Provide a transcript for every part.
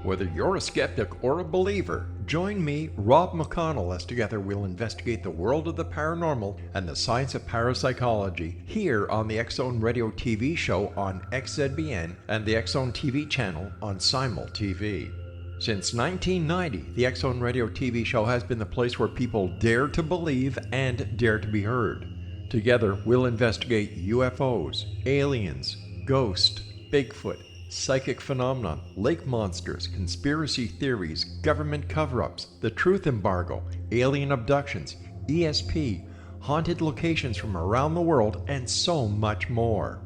Whether you're a skeptic or a believer, join me, Rob McConnell, as together we'll investigate the world of the paranormal and the science of parapsychology here on the X-Zone Radio TV show on XZBN and the X-Zone TV channel on Simul TV. Since 1990, the X-Zone Radio TV show has been the place where people dare to believe and dare to be heard. Together, we'll investigate UFOs, aliens, ghosts, Bigfoot, psychic phenomenon, lake monsters, conspiracy theories, government cover-ups, the truth embargo, alien abductions, ESP, haunted locations from around the world, and so much more.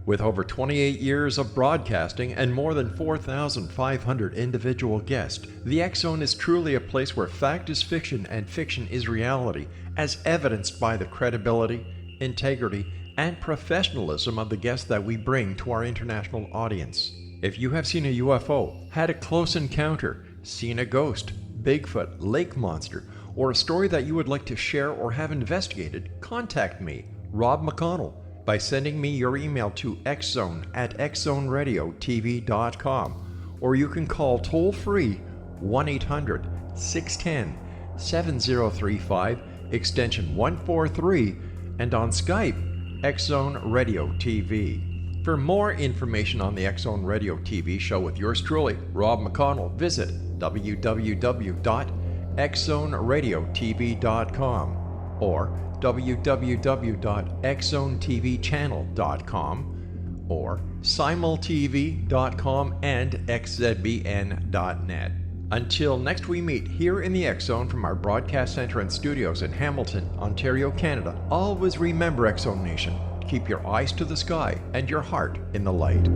With over 28 years of broadcasting and more than 4,500 individual guests, the X-Zone is truly a place where fact is fiction and fiction is reality, as evidenced by the credibility, integrity, and professionalism of the guests that we bring to our international audience. If you have seen a UFO, had a close encounter, seen a ghost, Bigfoot, lake monster, or a story that you would like to share or have investigated, contact me, Rob McConnell, by sending me your email to xzone@xzoneradiotv.com, or you can call toll-free 1-800-610-7035, extension 143, and on Skype, X-Zone Radio TV. For more information on the X-Zone Radio TV show with yours truly, Rob McConnell, visit www.xzoneradiotv.com or www.xzonetvchannel.com or simultv.com and xzbn.net. Until next we meet here in the X-Zone from our broadcast center and studios in Hamilton, Ontario, Canada, always remember, X-Zone Nation, keep your eyes to the sky and your heart in the light.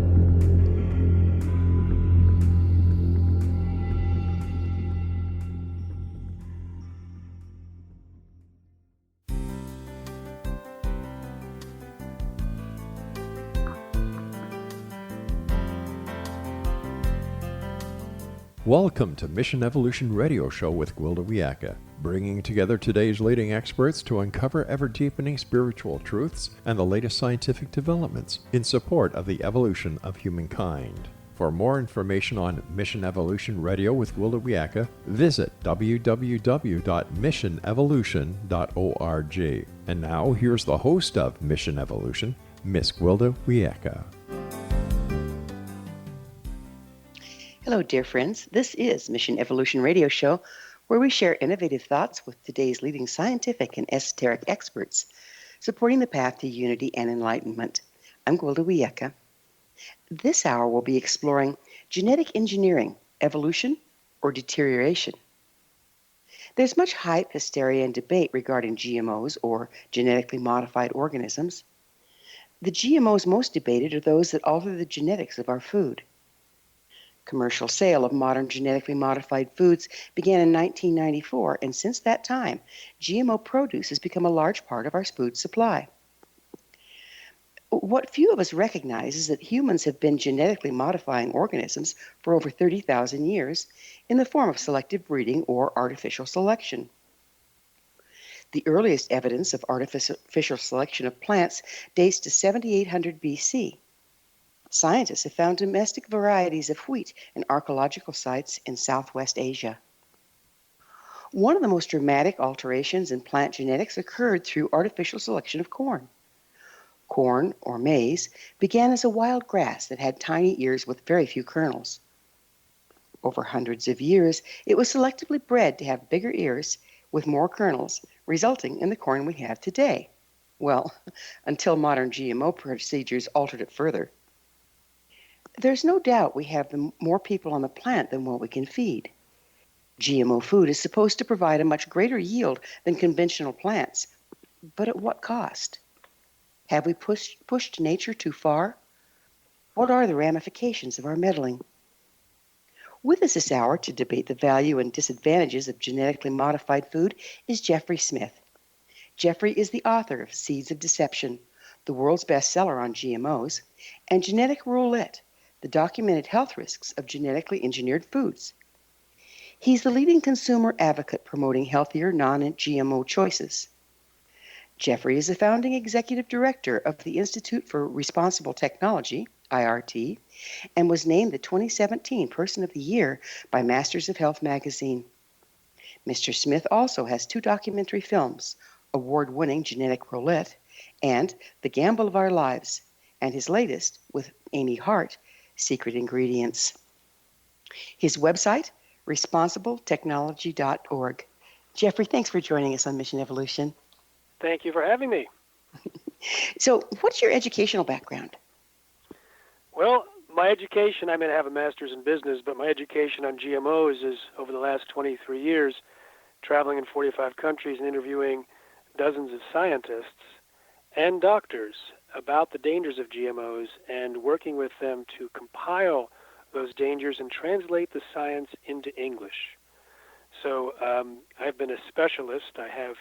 Welcome to Mission Evolution Radio Show with Gwilda Wiyaka, bringing together today's leading experts to uncover ever-deepening spiritual truths and the latest scientific developments in support of the evolution of humankind. For more information on Mission Evolution Radio with Gwilda Wiyaka, visit www.missionevolution.org. And now, here's the host of Mission Evolution, Miss Gwilda Wiyaka. Hello, dear friends. This is Mission Evolution Radio Show, where we share innovative thoughts with today's leading scientific and esoteric experts, supporting the path to unity and enlightenment. I'm Gwilda Wiyaka. This hour we'll be exploring genetic engineering, evolution, or deterioration. There's much hype, hysteria, and debate regarding GMOs, or genetically modified organisms. The GMOs most debated are those that alter the genetics of our food. Commercial sale of modern genetically modified foods began in 1994, and since that time, GMO produce has become a large part of our food supply. What few of us recognize is that humans have been genetically modifying organisms for over 30,000 years in the form of selective breeding or artificial selection. The earliest evidence of artificial selection of plants dates to 7800 BC. Scientists have found domestic varieties of wheat in archaeological sites in Southwest Asia. One of the most dramatic alterations in plant genetics occurred through artificial selection of corn. Corn, or maize, began as a wild grass that had tiny ears with very few kernels. Over hundreds of years, it was selectively bred to have bigger ears with more kernels, resulting in the corn we have today. Well, until modern GMO procedures altered it further. There's no doubt we have more people on the planet than what we can feed. GMO food is supposed to provide a much greater yield than conventional plants, but at what cost? Have we pushed nature too far? What are the ramifications of our meddling? With us this hour to debate the value and disadvantages of genetically modified food is Jeffrey Smith. Jeffrey is the author of Seeds of Deception, the world's bestseller on GMOs, and Genetic Roulette, the documented health risks of genetically engineered foods. He's the leading consumer advocate promoting healthier, non-GMO choices. Jeffrey is the founding executive director of the Institute for Responsible Technology, IRT, and was named the 2017 Person of the Year by Masters of Health magazine. Mr. Smith also has two documentary films, award-winning Genetic Roulette and The Gamble of Our Lives, and his latest, with Amy Hart, Secret Ingredients. His website, responsibletechnology.org. Jeffrey, thanks for joining us on Mission Evolution. Thank you for having me. So, what's your educational background? Well, my education, I have a master's in business, but my education on GMOs is over the last 23 years, traveling in 45 countries and interviewing dozens of scientists and doctors about the dangers of GMOs and working with them to compile those dangers and translate the science into English. So I've been a specialist. I have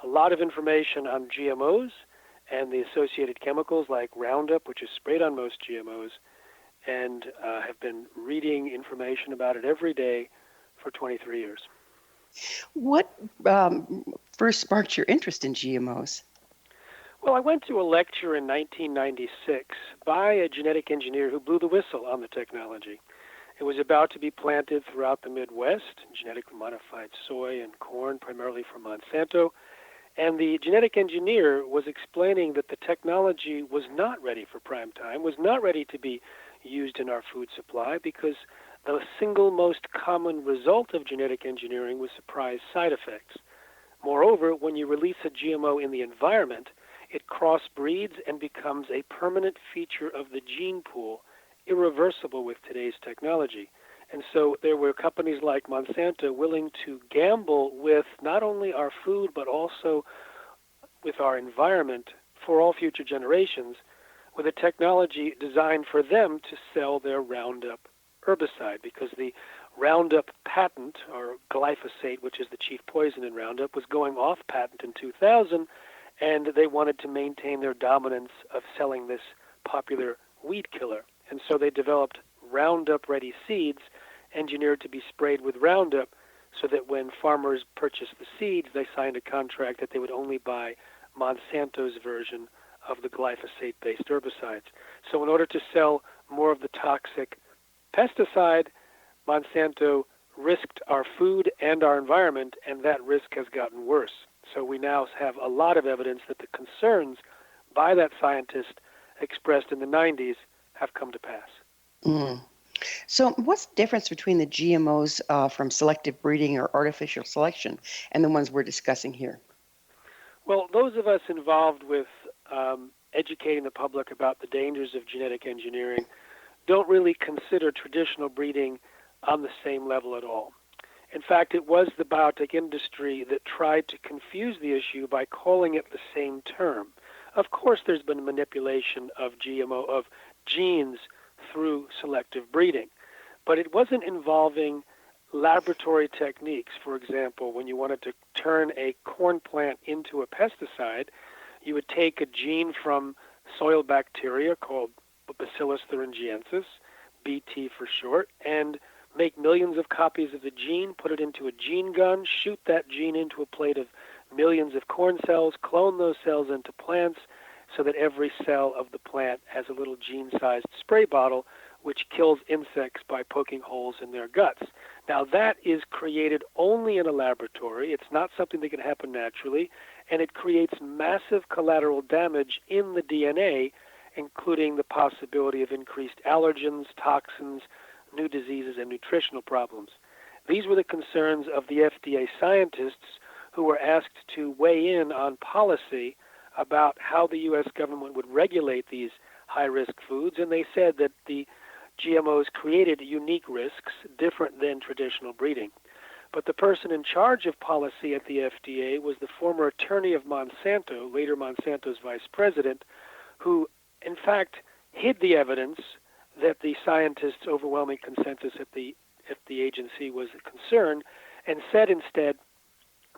a lot of information on GMOs and the associated chemicals like Roundup, which is sprayed on most GMOs, and have been reading information about it every day for 23 years. What first sparked your interest in GMOs? Well, I went to a lecture in 1996 by a genetic engineer who blew the whistle on the technology. It was about to be planted throughout the Midwest, genetically modified soy and corn, primarily from Monsanto. And the genetic engineer was explaining that the technology was not ready for prime time, was not ready to be used in our food supply because the single most common result of genetic engineering was surprise side effects. Moreover, when you release a GMO in the environment, it crossbreeds and becomes a permanent feature of the gene pool, irreversible with today's technology. And so there were companies like Monsanto willing to gamble with not only our food but also with our environment for all future generations with a technology designed for them to sell their Roundup herbicide, because the Roundup patent, or glyphosate, which is the chief poison in Roundup, was going off patent in 2000, and they wanted to maintain their dominance of selling this popular weed killer. And so they developed Roundup-ready seeds engineered to be sprayed with Roundup so that when farmers purchased the seeds, they signed a contract that they would only buy Monsanto's version of the glyphosate-based herbicides. So in order to sell more of the toxic pesticide, Monsanto risked our food and our environment, and that risk has gotten worse. So we now have a lot of evidence that the concerns by that scientist expressed in the 90s have come to pass. So what's the difference between the GMOs from selective breeding or artificial selection and the ones we're discussing here? Well, those of us involved with educating the public about the dangers of genetic engineering don't really consider traditional breeding on the same level at all. In fact, it was the biotech industry that tried to confuse the issue by calling it the same term. Of course, there's been manipulation of GMO, of genes, through selective breeding, but it wasn't involving laboratory techniques. For example, when you wanted to turn a corn plant into a pesticide, you would take a gene from soil bacteria called Bacillus thuringiensis, BT for short, and make millions of copies of the gene, put it into a gene gun, shoot that gene into a plate of millions of corn cells, clone those cells into plants so that every cell of the plant has a little gene-sized spray bottle which kills insects by poking holes in their guts. Now that is created only in a laboratory. It's not something that can happen naturally, and it creates massive collateral damage in the DNA, including the possibility of increased allergens, toxins, new diseases, and nutritional problems. These were the concerns of the FDA scientists who were asked to weigh in on policy about how the U.S. government would regulate these high-risk foods, and they said that the GMOs created unique risks different than traditional breeding. But the person in charge of policy at the FDA was the former attorney of Monsanto, later Monsanto's vice president, who in fact hid the evidence that the scientists' overwhelming consensus at the agency was a concern, and said instead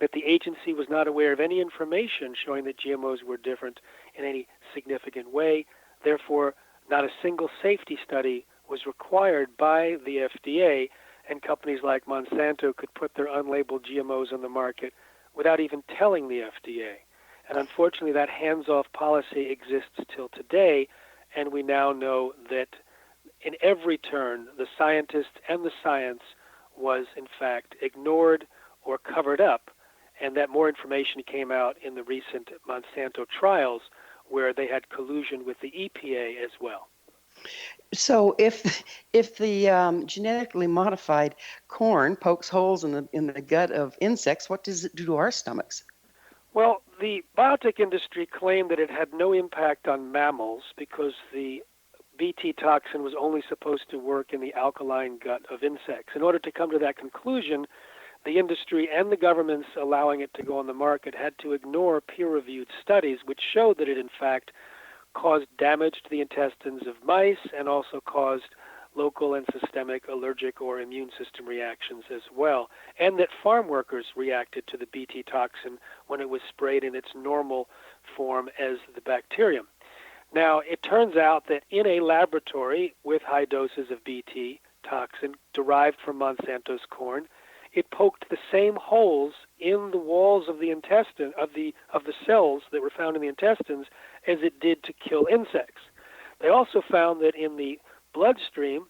that the agency was not aware of any information showing that GMOs were different in any significant way. Therefore, not a single safety study was required by the FDA, and companies like Monsanto could put their unlabeled GMOs on the market without even telling the FDA. And unfortunately, that hands-off policy exists till today, and we now know that in every turn, the scientists and the science was in fact ignored or covered up, and that more information came out in the recent Monsanto trials where they had collusion with the EPA as well. So if the genetically modified corn pokes holes in the gut of insects, what does it do to our stomachs? Well, the biotech industry claimed that it had no impact on mammals because the Bt toxin was only supposed to work in the alkaline gut of insects. In order to come to that conclusion, the industry and the governments allowing it to go on the market had to ignore peer-reviewed studies which showed that it in fact caused damage to the intestines of mice and also caused local and systemic allergic or immune system reactions as well, and that farm workers reacted to the Bt toxin when it was sprayed in its normal form as the bacterium. Now, it turns out that in a laboratory with high doses of Bt toxin derived from Monsanto's corn, it poked the same holes in the walls of the intestine of the cells that were found in the intestines as it did to kill insects. They also found that in the bloodstream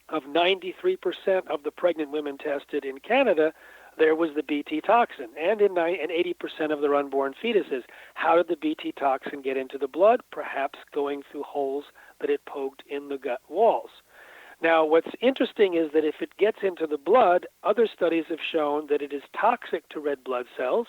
of 93% of the pregnant women tested in Canada, there was the Bt toxin, and in 80% of their unborn fetuses. How did the Bt toxin get into the blood? Perhaps going through holes that it poked in the gut walls. Now, what's interesting is that if it gets into the blood, other studies have shown that it is toxic to red blood cells,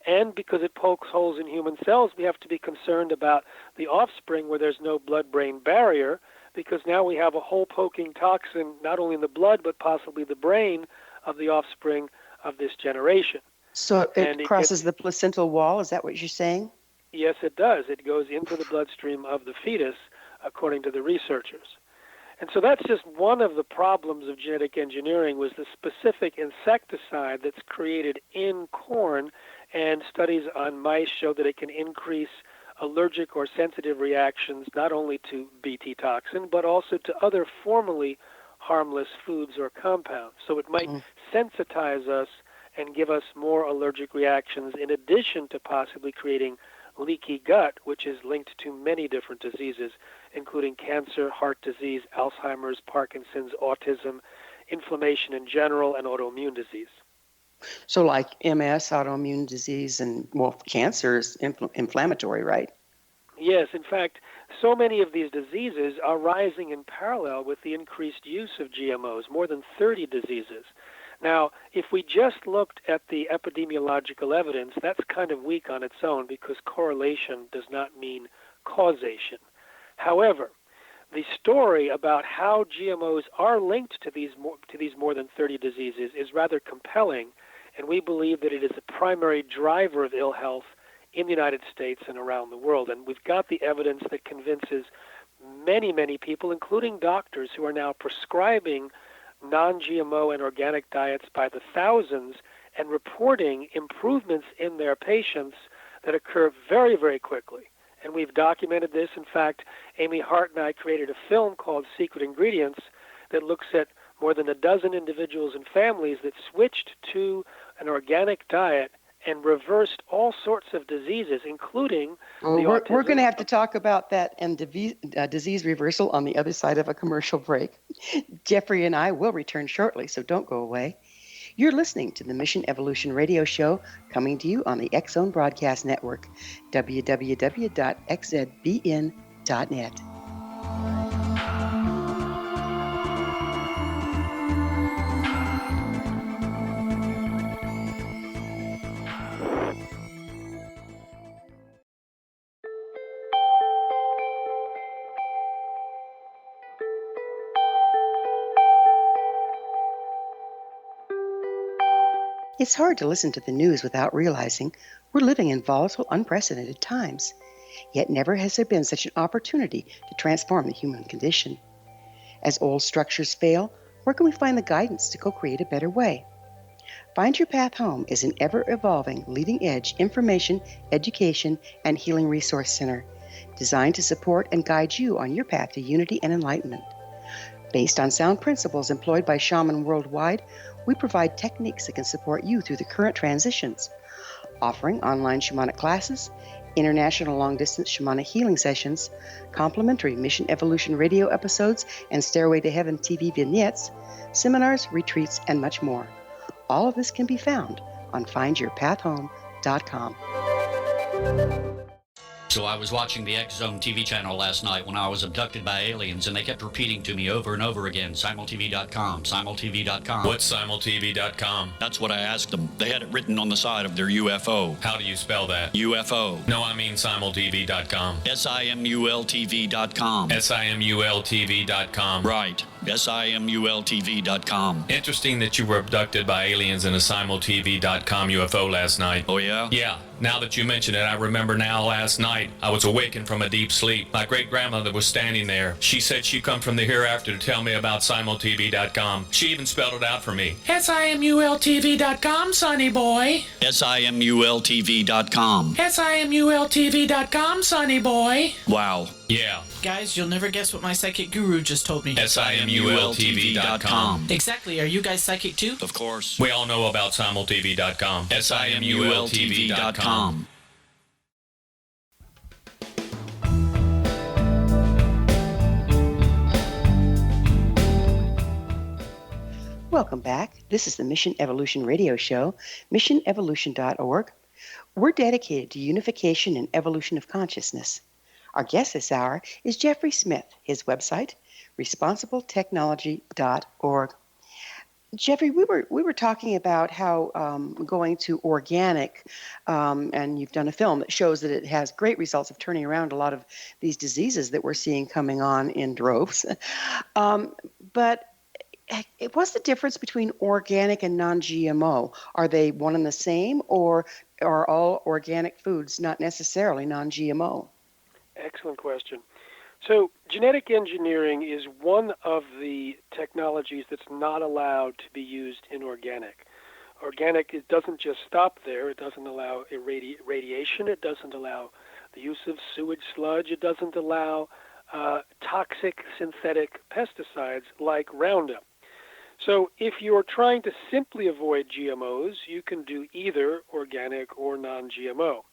and because it pokes holes in human cells, we have to be concerned about the offspring where there's no blood-brain barrier, because now we have a hole-poking toxin not only in the blood but possibly the brain of the offspring of this generation. So it crosses the placental wall, is that what you're saying? Yes, it does. It goes into the bloodstream of the fetus, according to the researchers. And so that's just one of the problems of genetic engineering, was the specific insecticide that's created in corn, and studies on mice show that it can increase allergic or sensitive reactions not only to Bt toxin, but also to other formerly harmless foods or compounds. So it might sensitize us and give us more allergic reactions, in addition to possibly creating leaky gut, which is linked to many different diseases, including cancer, heart disease, Alzheimer's, Parkinson's, autism, inflammation in general, and autoimmune disease. So like MS, autoimmune disease, and, well, cancer is inflammatory, right? Yes, in fact, so many of these diseases are rising in parallel with the increased use of GMOs, more than 30 diseases. Now, if we just looked at the epidemiological evidence, that's kind of weak on its own because correlation does not mean causation. However, the story about how GMOs are linked to these more than 30 diseases is rather compelling, and we believe that it is a primary driver of ill health in the United States and around the world. And we've got the evidence that convinces many, many people, including doctors, who are now prescribing non-GMO and organic diets by the thousands and reporting improvements in their patients that occur very, very quickly. And we've documented this. In fact, Amy Hart and I created a film called Secret Ingredients that looks at more than a dozen individuals and families that switched to an organic diet and reversed all sorts of diseases, including We're going to have to talk about that and disease reversal on the other side of a commercial break. Jeffrey and I will return shortly, so don't go away. You're listening to the Mission Evolution Radio Show, coming to you on the X Zone Broadcast Network, www.xzbn.net. It's hard to listen to the news without realizing we're living in volatile, unprecedented times. Yet never has there been such an opportunity to transform the human condition. As old structures fail, where can we find the guidance to co-create a better way? Find Your Path Home is an ever-evolving, leading-edge information, education, and healing resource center designed to support and guide you on your path to unity and enlightenment. Based on sound principles employed by shaman worldwide, we provide techniques that can support you through the current transitions, offering online shamanic classes, international long-distance shamanic healing sessions, complimentary Mission Evolution radio episodes and Stairway to Heaven TV vignettes, seminars, retreats, and much more. All of this can be found on findyourpathhome.com. So I was watching the X Zone TV channel last night when I was abducted by aliens, and they kept repeating to me over and over again, simultv.com, simultv.com. What's simultv.com? That's what I asked them. They had it written on the side of their UFO. How do you spell that? UFO. No, I mean simultv.com. simultv.com. simultv.com. Right. simultv.com. Interesting that you were abducted by aliens in a simultv.com UFO last night. Oh, yeah? Yeah. Now that you mention it, I remember now last night I was awakened from a deep sleep. My great-grandmother was standing there. She said she'd come from the hereafter to tell me about simultv.com. She even spelled it out for me. simultv.com, sonny boy. simultv.com. simultv.com, sonny boy. Wow. Yeah. Guys, you'll never guess what my psychic guru just told me. simultv.com. Exactly. Are you guys psychic too? Of course. We all know about simultv.com. simultv.com. Welcome back. This is the Mission Evolution Radio Show, missionevolution.org. We're dedicated to unification and evolution of consciousness. Our guest this hour is Jeffrey Smith. His website, responsibletechnology.org. Jeffrey, we were talking about how going to organic, and you've done a film that shows that it has great results of turning around a lot of these diseases that we're seeing coming on in droves. But what's the difference between organic and non-GMO? Are they one and the same, or are all organic foods not necessarily non-GMO? Excellent question. So genetic engineering is one of the technologies that's not allowed to be used in organic. Organic, it doesn't just stop there. It doesn't allow radiation. It doesn't allow the use of sewage sludge. It doesn't allow toxic synthetic pesticides like Roundup. So if you're trying to simply avoid GMOs, you can do either organic or non-GMO.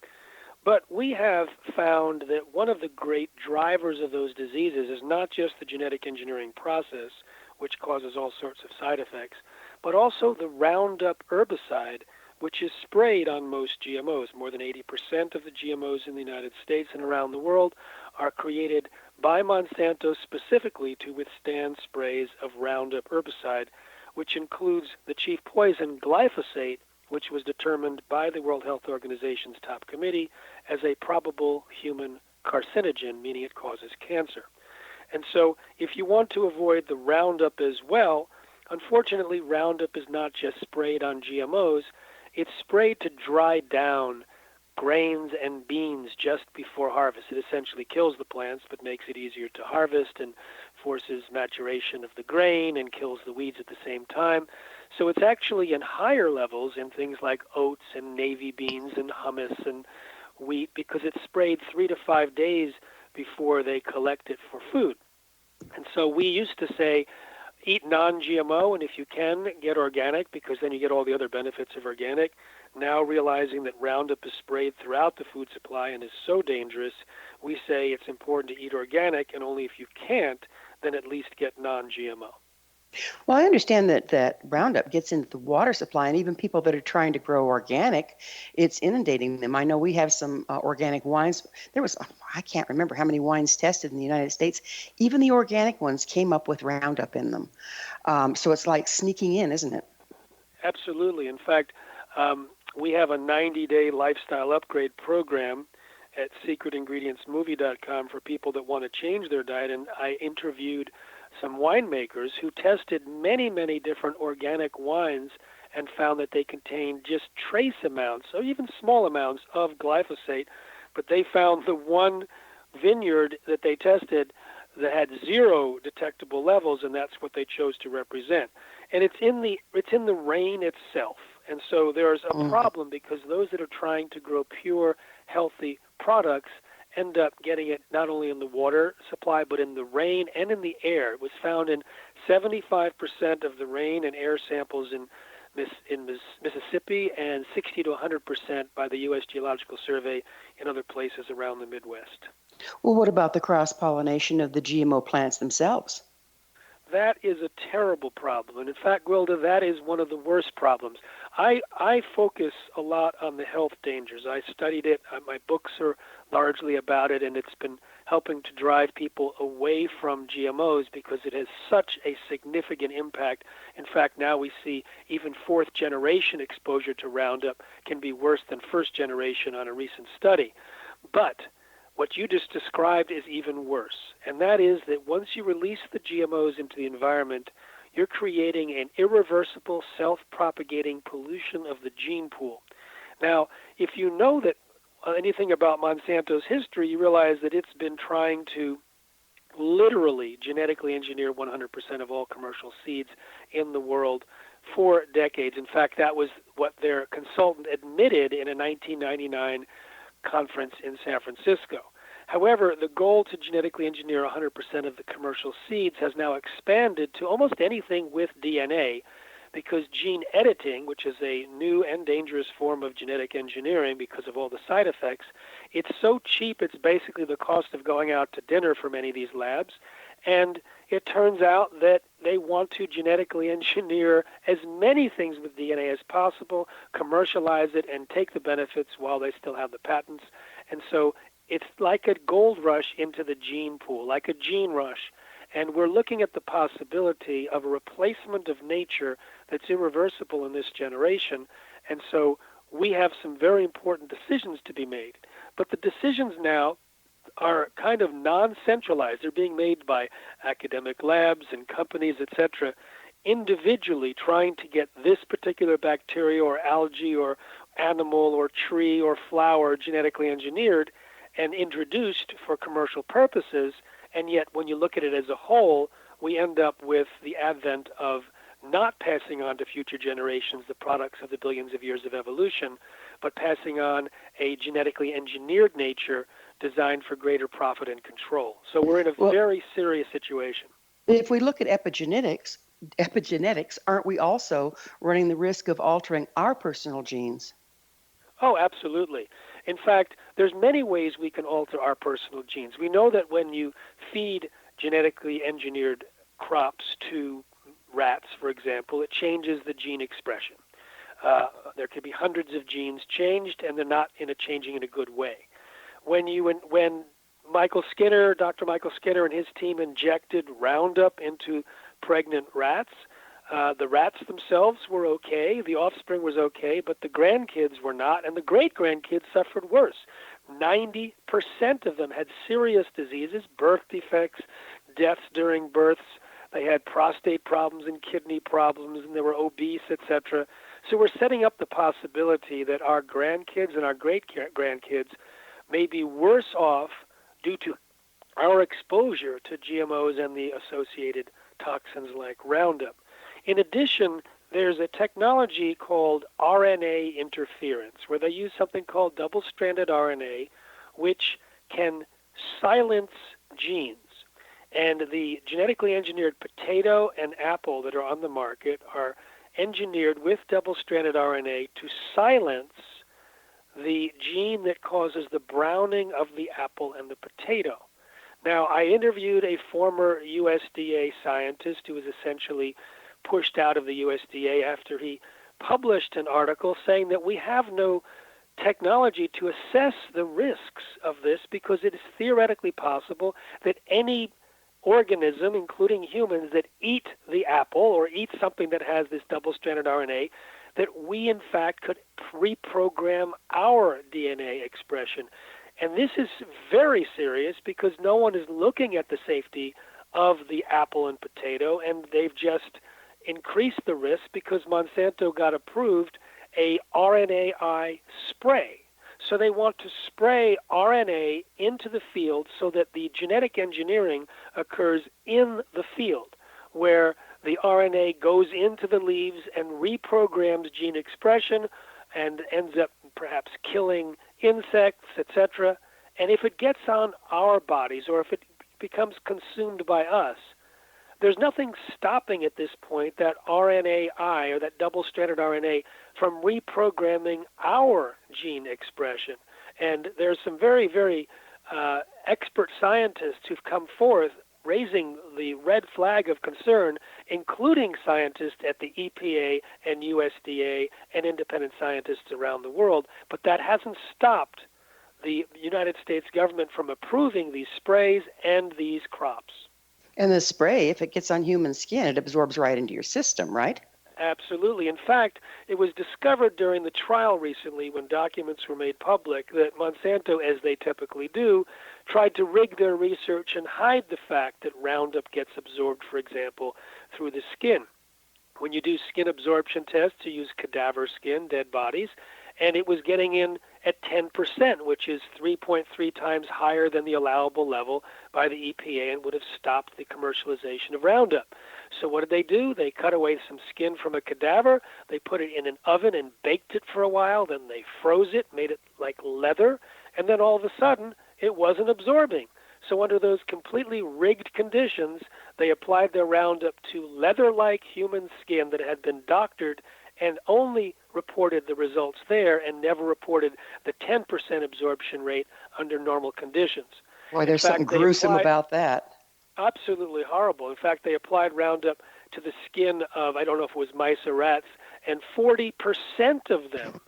But we have found that one of the great drivers of those diseases is not just the genetic engineering process, which causes all sorts of side effects, but also the Roundup herbicide, which is sprayed on most GMOs. More than 80% of the GMOs in the United States and around the world are created by Monsanto specifically to withstand sprays of Roundup herbicide, which includes the chief poison, glyphosate, which was determined by the World Health Organization's top committee as a probable human carcinogen, meaning it causes cancer. And so if you want to avoid the Roundup as well, unfortunately Roundup is not just sprayed on GMOs, it's sprayed to dry down grains and beans just before harvest. It essentially kills the plants but makes it easier to harvest and forces maturation of the grain and kills the weeds at the same time. So it's actually in higher levels in things like oats and navy beans and hummus and wheat because it's sprayed 3 to 5 days before they collect it for food. And so we used to say, eat non-GMO, and if you can, get organic because then you get all the other benefits of organic. Now realizing that Roundup is sprayed throughout the food supply and is so dangerous, we say it's important to eat organic, and only if you can't, then at least get non-GMO. Well, I understand that Roundup gets into the water supply, and even people that are trying to grow organic, it's inundating them. I know we have some organic wines. I can't remember how many wines tested in the United States. Even the organic ones came up with Roundup in them. So it's like sneaking in, isn't it? Absolutely. In fact, we have a 90-day lifestyle upgrade program at secretingredientsmovie.com for people that want to change their diet, and I interviewed some winemakers who tested many, many different organic wines and found that they contained just trace amounts, or even small amounts of glyphosate, but they found the one vineyard that they tested that had 0 detectable levels, and that's what they chose to represent. And it's in the rain itself. And so there's a problem because those that are trying to grow pure, healthy products end up getting it not only in the water supply, but in the rain and in the air. It was found in 75% of the rain and air samples in Mississippi and 60 to 100% by the U.S. Geological Survey in other places around the Midwest. Well, what about the cross-pollination of the GMO plants themselves? That is a terrible problem. And in fact, Gwilda, that is one of the worst problems. I focus a lot on the health dangers. I studied it. My books are largely about it, and it's been helping to drive people away from GMOs because it has such a significant impact. In fact, now we see even fourth generation exposure to Roundup can be worse than first generation on a recent study. But what you just described is even worse, and that is that once you release the GMOs into the environment, you're creating an irreversible, self-propagating pollution of the gene pool. Now, if you know that anything about Monsanto's history, you realize that it's been trying to literally genetically engineer 100% of all commercial seeds in the world for decades. In fact, that was what their consultant admitted in a 1999 conference in San Francisco. However, the goal to genetically engineer 100% of the commercial seeds has now expanded to almost anything with DNA, because gene editing, which is a new and dangerous form of genetic engineering because of all the side effects, it's so cheap it's basically the cost of going out to dinner for many of these labs. And it turns out that they want to genetically engineer as many things with DNA as possible, commercialize it, and take the benefits while they still have the patents. And so it's like a gold rush into the gene pool, like a gene rush. And we're looking at the possibility of a replacement of nature that's irreversible in this generation. And so we have some very important decisions to be made. But the decisions now are kind of non-centralized. They're being made by academic labs and companies, etc., individually trying to get this particular bacteria or algae or animal or tree or flower genetically engineered and introduced for commercial purposes. And yet when you look at it as a whole, we end up with the advent of not passing on to future generations the products of the billions of years of evolution, but passing on a genetically engineered nature designed for greater profit and control. So we're in a very serious situation. If we look at epigenetics, aren't we also running the risk of altering our personal genes? Oh, absolutely. In fact, there's many ways we can alter our personal genes. We know that when you feed genetically engineered crops to rats, for example, it changes the gene expression. There could be hundreds of genes changed, and they're not changing in a good way. When Michael Skinner, Dr. Michael Skinner and his team injected Roundup into pregnant rats, the rats themselves were okay, the offspring was okay, but the grandkids were not, and the great-grandkids suffered worse. 90% of them had serious diseases, birth defects, deaths during births. They had prostate problems and kidney problems, and they were obese, etc. So we're setting up the possibility that our grandkids and our great-grandkids may be worse off due to our exposure to GMOs and the associated toxins like Roundup. In addition, there's a technology called RNA interference, where they use something called double-stranded RNA, which can silence genes. And the genetically engineered potato and apple that are on the market are engineered with double-stranded RNA to silence the gene that causes the browning of the apple and the potato. Now, I interviewed a former USDA scientist who was essentially pushed out of the USDA after he published an article saying that we have no technology to assess the risks of this because it is theoretically possible that any organism, including humans, that eat the apple or eat something that has this double-stranded RNA, that we, in fact, could reprogram our DNA expression. And this is very serious because no one is looking at the safety of the apple and potato, and they've just increased the risk because Monsanto got approved a RNAi spray. So they want to spray RNA into the field so that the genetic engineering occurs in the field, where the RNA goes into the leaves and reprograms gene expression and ends up perhaps killing insects, etc. And if it gets on our bodies or if it becomes consumed by us, there's nothing stopping at this point that RNAi, or that double-stranded RNA, from reprogramming our gene expression. And there's some very, very expert scientists who've come forth raising the red flag of concern, including scientists at the EPA and USDA and independent scientists around the world. But that hasn't stopped the United States government from approving these sprays and these crops. And the spray, if it gets on human skin, it absorbs right into your system, right? Absolutely. In fact, it was discovered during the trial recently when documents were made public that Monsanto, as they typically do, tried to rig their research and hide the fact that Roundup gets absorbed, for example, through the skin. When you do skin absorption tests, you use cadaver skin, dead bodies, and it was getting in at 10%, which is 3.3 times higher than the allowable level by the EPA and would have stopped the commercialization of Roundup. So what did they do? They cut away some skin from a cadaver, they put it in an oven and baked it for a while, then they froze it, made it like leather, and then all of a sudden it wasn't absorbing. So under those completely rigged conditions, they applied their Roundup to leather-like human skin that had been doctored and only reported the results there and never reported the 10% absorption rate under normal conditions. Boy, there's something gruesome about that. Absolutely horrible. In fact, they applied Roundup to the skin of, I don't know if it was mice or rats, and 40% of them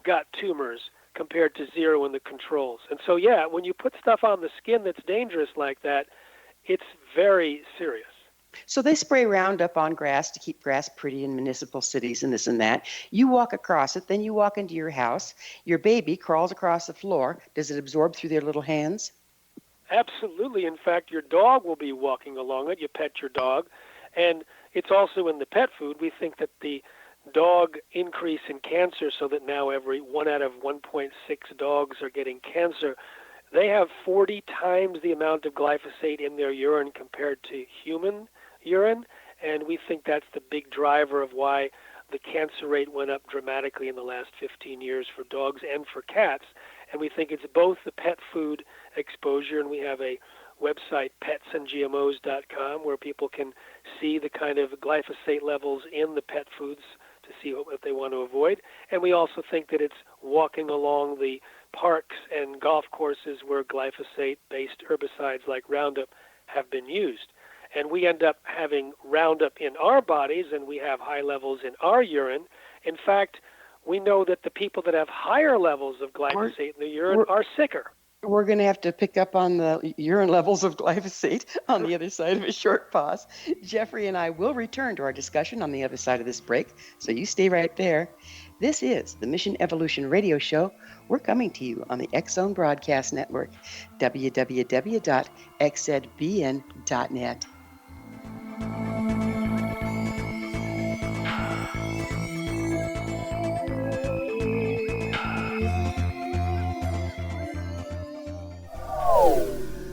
got tumors compared to zero in the controls. And so, yeah, when you put stuff on the skin that's dangerous like that, it's very serious. So they spray Roundup on grass to keep grass pretty in municipal cities and this and that. You walk across it, then you walk into your house. Your baby crawls across the floor. Does it absorb through their little hands? Absolutely. In fact, your dog will be walking along it. You pet your dog. And it's also in the pet food. We think that the dog increase in cancer, so that now every 1 out of 1.6 dogs are getting cancer, they have 40 times the amount of glyphosate in their urine compared to human urine, and we think that's the big driver of why the cancer rate went up dramatically in the last 15 years for dogs and for cats. And we think it's both the pet food exposure, and we have a website, petsandgmos.com, where people can see the kind of glyphosate levels in the pet foods to see what they want to avoid. And we also think that it's walking along the parks and golf courses where glyphosate-based herbicides like Roundup have been used. And we end up having Roundup in our bodies, and we have high levels in our urine. In fact, we know that the people that have higher levels of glyphosate in the urine are sicker. We're going to have to pick up on the urine levels of glyphosate on the other side of a short pause. Jeffrey and I will return to our discussion on the other side of this break, so you stay right there. This is the Mission Evolution Radio Show. We're coming to you on the X-Zone Broadcast Network, www.xzbn.net.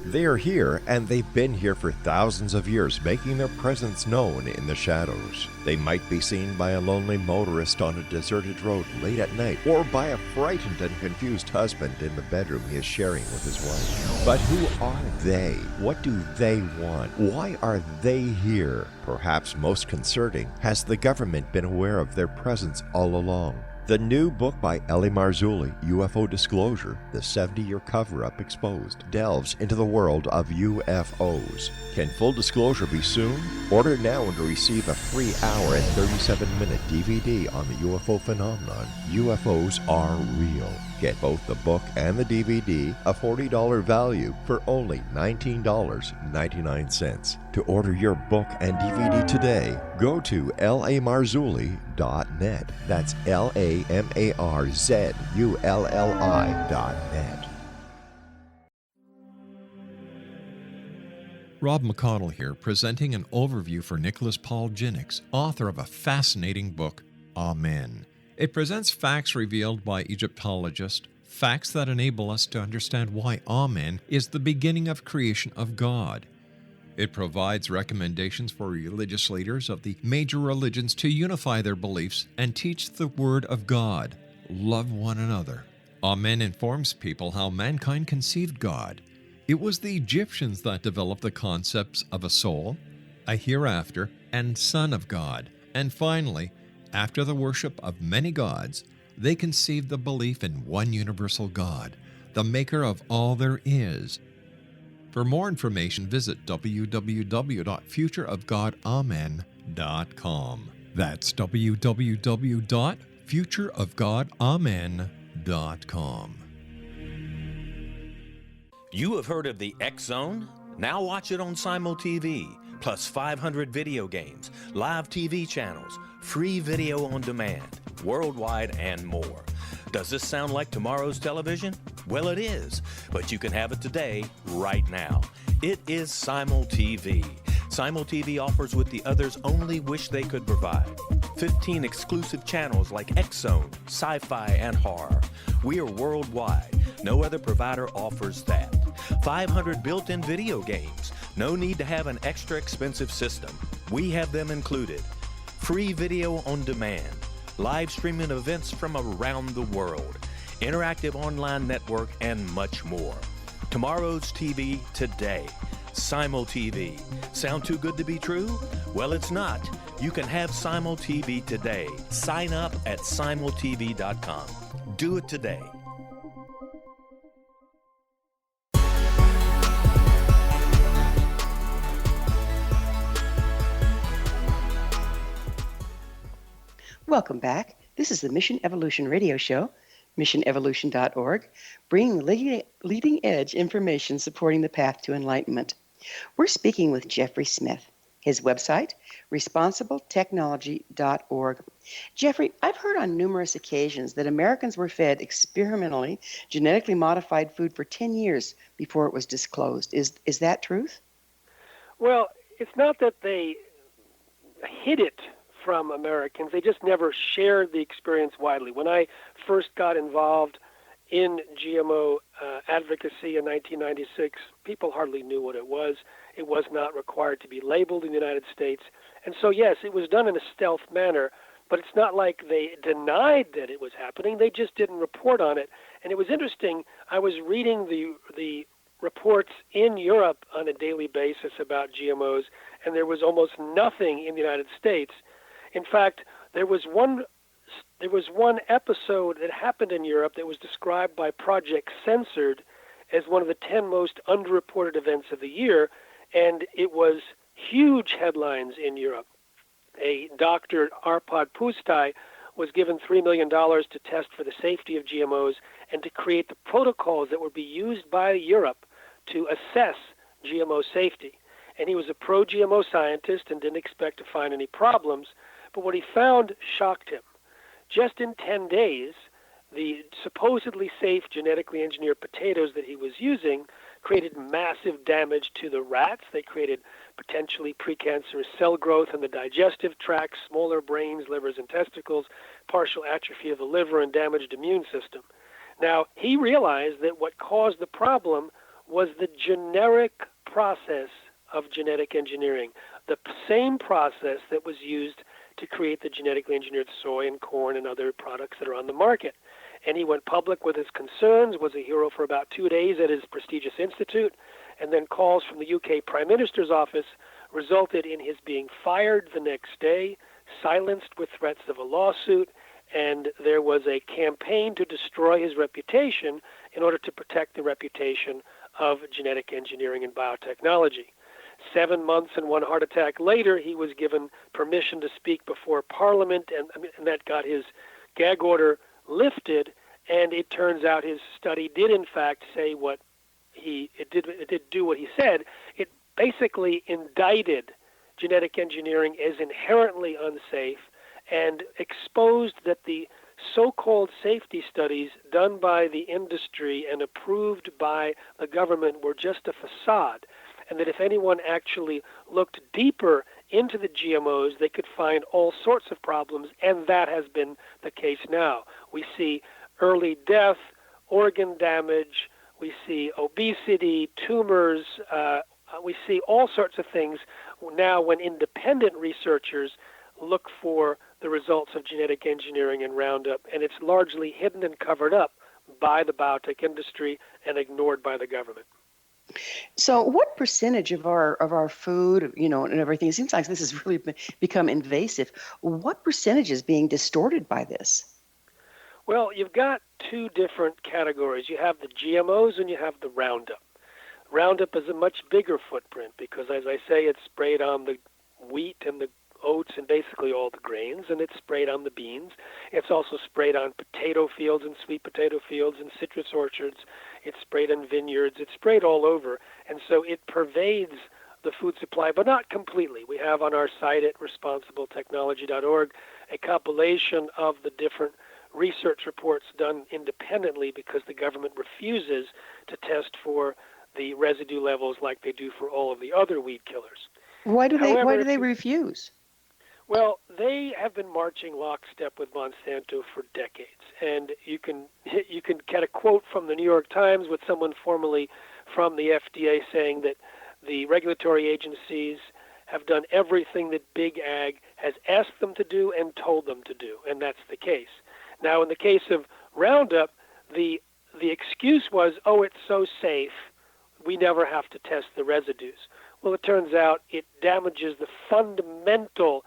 They are here, and they've been here for thousands of years, making their presence known in the shadows. They might be seen by a lonely motorist on a deserted road late at night, or by a frightened and confused husband in the bedroom he is sharing with his wife. But who are they? What do they want? Why are they here? Perhaps most concerning, has the government been aware of their presence all along? The new book by Ellie Marzulli, UFO Disclosure, the 70-year cover-up exposed, delves into the world of UFOs. Can full disclosure be soon? Order now and receive a free hour and 37-minute DVD on the UFO phenomenon. UFOs are real. Get both the book and the DVD, a $40 value, for only $19.99. To order your book and DVD today, go to lamarzulli.net. That's LAMARZULLI.net. Rob McConnell here, presenting an overview for Nicholas Paul Jennings, author of a fascinating book, Amen. It presents facts revealed by Egyptologists, facts that enable us to understand why Amen is the beginning of creation of God. It provides recommendations for religious leaders of the major religions to unify their beliefs and teach the Word of God. Love one another. Amen informs people how mankind conceived God. It was the Egyptians that developed the concepts of a soul, a hereafter, and Son of God. And finally, after the worship of many gods, they conceived the belief in one universal God, the maker of all there is. For more information, visit www.futureofgodamen.com. That's www.futureofgodamen.com. You have heard of the X Zone? Now watch it on Simul TV, plus 500 video games, live TV channels, free video on demand, worldwide, and more. Does this sound like tomorrow's television? Well, it is, but you can have it today, right now. It is Simul TV. Simul TV offers what the others only wish they could provide. 15 exclusive channels like X Zone, sci-fi, and horror. We are worldwide. No other provider offers that. 500 built-in video games. No need to have an extra expensive system. We have them included. Free video on demand. Live streaming events from around the world. Interactive online network, and much more. Tomorrow's TV today. Simul TV. Sound too good to be true? Well, it's not. You can have Simul TV today. Sign up at simultv.com. Do it today. Welcome back. This is the Mission Evolution Radio Show, missionevolution.org, bringing leading edge information supporting the path to enlightenment. We're speaking with Jeffrey Smith. His website, responsibletechnology.org. Jeffrey, I've heard on numerous occasions that Americans were fed experimentally genetically modified food for 10 years before it was disclosed. Is that truth? Well, it's not that they hid it from Americans. They just never shared the experience widely. When I first got involved in GMO advocacy in 1996, people hardly knew what it was. It was not required to be labeled in the United States. And so, yes, it was done in a stealth manner, but it's not like they denied that it was happening. They just didn't report on it. And it was interesting. I was reading the reports in Europe on a daily basis about GMOs, and there was almost nothing in the United States. In fact, there was one episode that happened in Europe that was described by Project Censored as one of the 10 most underreported events of the year, and it was huge headlines in Europe. A Dr. Arpad Pustai was given $3 million to test for the safety of GMOs and to create the protocols that would be used by Europe to assess GMO safety. And he was a pro-GMO scientist and didn't expect to find any problems, but what he found shocked him. Just in 10 days, the supposedly safe genetically engineered potatoes that he was using created massive damage to the rats. They created potentially precancerous cell growth in the digestive tract, smaller brains, livers, and testicles, partial atrophy of the liver, and damaged immune system. Now, he realized that what caused the problem was the generic process of genetic engineering, the same process that was used to create the genetically engineered soy and corn and other products that are on the market. And he went public with his concerns, was a hero for about 2 days at his prestigious institute, and then calls from the UK Prime Minister's office resulted in his being fired the next day, silenced with threats of a lawsuit, and there was a campaign to destroy his reputation in order to protect the reputation of genetic engineering and biotechnology. 7 months and one heart attack later, he was given permission to speak before Parliament, and that got his gag order lifted. And it turns out his study did, in fact, say what it did do what he said. It basically indicted genetic engineering as inherently unsafe and exposed that the so-called safety studies done by the industry and approved by the government were just a facade, and that if anyone actually looked deeper into the GMOs, they could find all sorts of problems, and that has been the case now. We see early death, organ damage, we see obesity, tumors, we see all sorts of things now when independent researchers look for the results of genetic engineering and Roundup, and it's largely hidden and covered up by the biotech industry and ignored by the government. So, what percentage of our food, and everything? It seems like this has really become invasive. What percentage is being distorted by this? Well, you've got two different categories. You have the GMOs and you have the Roundup. Roundup is a much bigger footprint because, as I say, it's sprayed on the wheat and the oats and basically all the grains, and it's sprayed on the beans. It's also sprayed on potato fields and sweet potato fields and citrus orchards. It's sprayed on vineyards. It's sprayed all over, and so it pervades the food supply, but not completely. We have on our site at responsibletechnology.org a compilation of the different research reports done independently because the government refuses to test for the residue levels like they do for all of the other weed killers. Why do However, they refuse? Well, they have been marching lockstep with Monsanto for decades, and you can get a quote from the New York Times with someone formerly from the FDA saying that the regulatory agencies have done everything that Big Ag has asked them to do and told them to do, and that's the case. Now, in the case of Roundup, the excuse was, oh, it's so safe, we never have to test the residues. Well, it turns out it damages the fundamental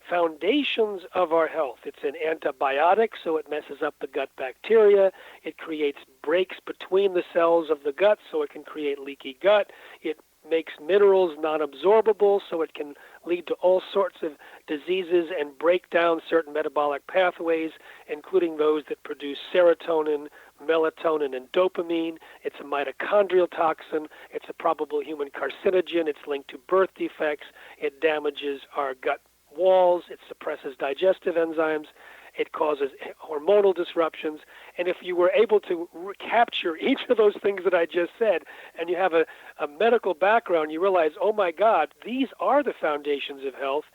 foundations of our health. It's an antibiotic, so it messes up the gut bacteria. It creates breaks between the cells of the gut, so it can create leaky gut. It makes minerals non-absorbable, so it can lead to all sorts of diseases and break down certain metabolic pathways, including those that produce serotonin, melatonin, and dopamine. It's a mitochondrial toxin. It's a probable human carcinogen. It's linked to birth defects. It damages our gut walls. It suppresses digestive enzymes. It causes hormonal disruptions. And if you were able to capture each of those things that I just said, and you have a medical background, you realize, oh my God, these are the foundations of health.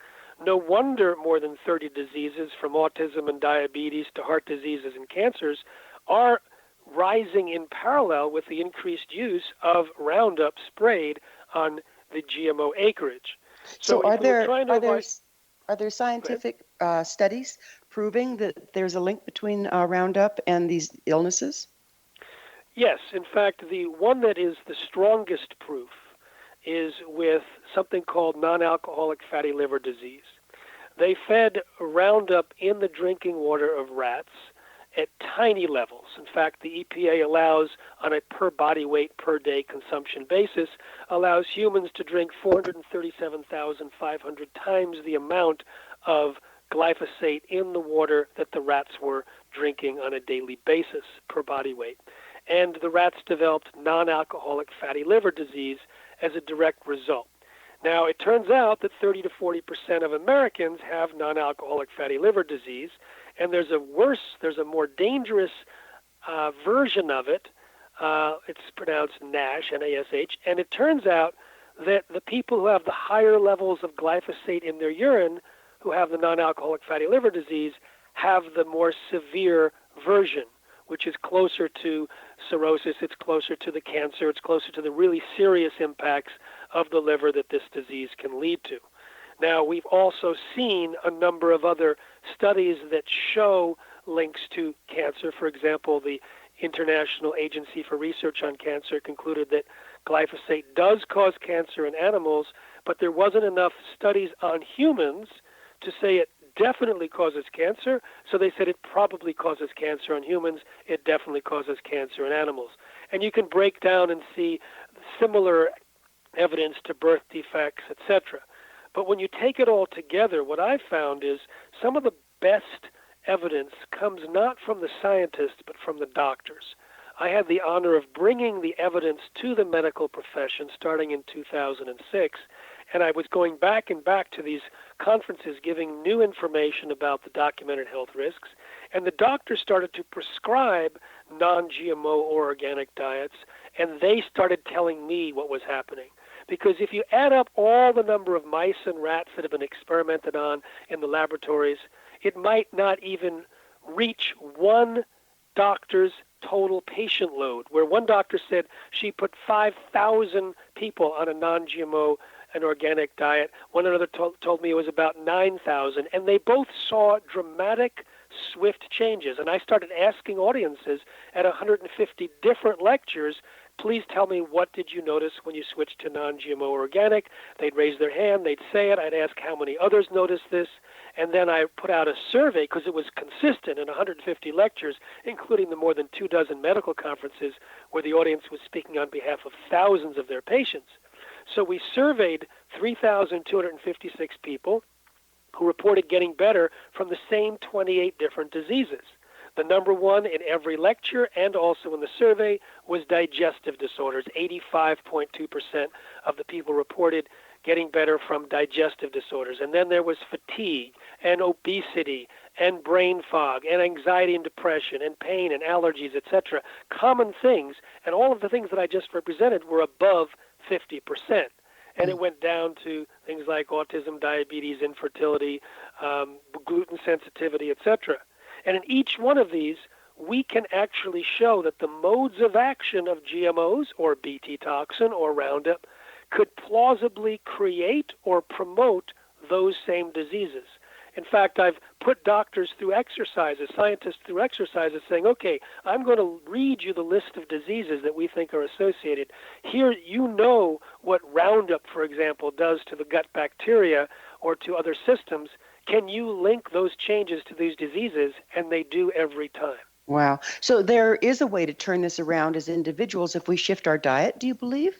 No wonder more than 30 diseases, from autism and diabetes to heart diseases and cancers, are rising in parallel with the increased use of Roundup sprayed on the GMO acreage. So are there scientific studies proving that there's a link between Roundup and these illnesses? Yes. In fact, the one that is the strongest proof is with something called non-alcoholic fatty liver disease. They fed Roundup in the drinking water of rats at tiny levels. In fact, the EPA allows, on a per body weight per day consumption basis, allows humans to drink 437,500 times the amount of glyphosate in the water that the rats were drinking on a daily basis per body weight. And the rats developed non-alcoholic fatty liver disease as a direct result. Now, it turns out that 30 to 40% of Americans have non-alcoholic fatty liver disease, and there's a more dangerous version of it. It's pronounced NASH, N-A-S-H, and it turns out that the people who have the higher levels of glyphosate in their urine, who have the non-alcoholic fatty liver disease, have the more severe version, which is closer to cirrhosis, it's closer to the cancer, it's closer to the really serious impacts of the liver that this disease can lead to. Now, we've also seen a number of other studies that show links to cancer. For example, the International Agency for Research on Cancer concluded that glyphosate does cause cancer in animals, but there wasn't enough studies on humans to say it definitely causes cancer, so they said it probably causes cancer in humans, it definitely causes cancer in animals. And you can break down and see similar evidence to birth defects, etc. But when you take it all together, what I've found is some of the best evidence comes not from the scientists, but from the doctors. I had the honor of bringing the evidence to the medical profession starting in 2006, and I was going back to these conferences giving new information about the documented health risks, and the doctors started to prescribe non-GMO or organic diets, and they started telling me what was happening. Because if you add up all the number of mice and rats that have been experimented on in the laboratories, it might not even reach one doctor's total patient load, where one doctor said she put 5,000 people on a non-GMO and organic diet. One another told me it was about 9,000, and they both saw dramatic, swift changes. And I started asking audiences at 150 different lectures, please tell me, what did you notice when you switched to non-GMO organic? They'd raise their hand, they'd say it, I'd ask how many others noticed this, and then I put out a survey because it was consistent in 150 lectures, including the more than 24 medical conferences where the audience was speaking on behalf of thousands of their patients. So we surveyed 3,256 people who reported getting better from the same 28 different diseases. The number one in every lecture and also in the survey was digestive disorders. 85.2% of the people reported getting better from digestive disorders. And then there was fatigue and obesity and brain fog and anxiety and depression and pain and allergies, etc. Common things, and all of the things that I just represented were above 50%. And it went down to things like autism, diabetes, infertility, gluten sensitivity, etc. And in each one of these, we can actually show that the modes of action of GMOs or Bt toxin or Roundup could plausibly create or promote those same diseases. In fact, I've put doctors through exercises, scientists through exercises, saying, okay, I'm going to read you the list of diseases that we think are associated. Here, you know what Roundup, for example, does to the gut bacteria or to other systems. Can you link those changes to these diseases? And they do every time. Wow. So there is a way to turn this around as individuals if we shift our diet, do you believe?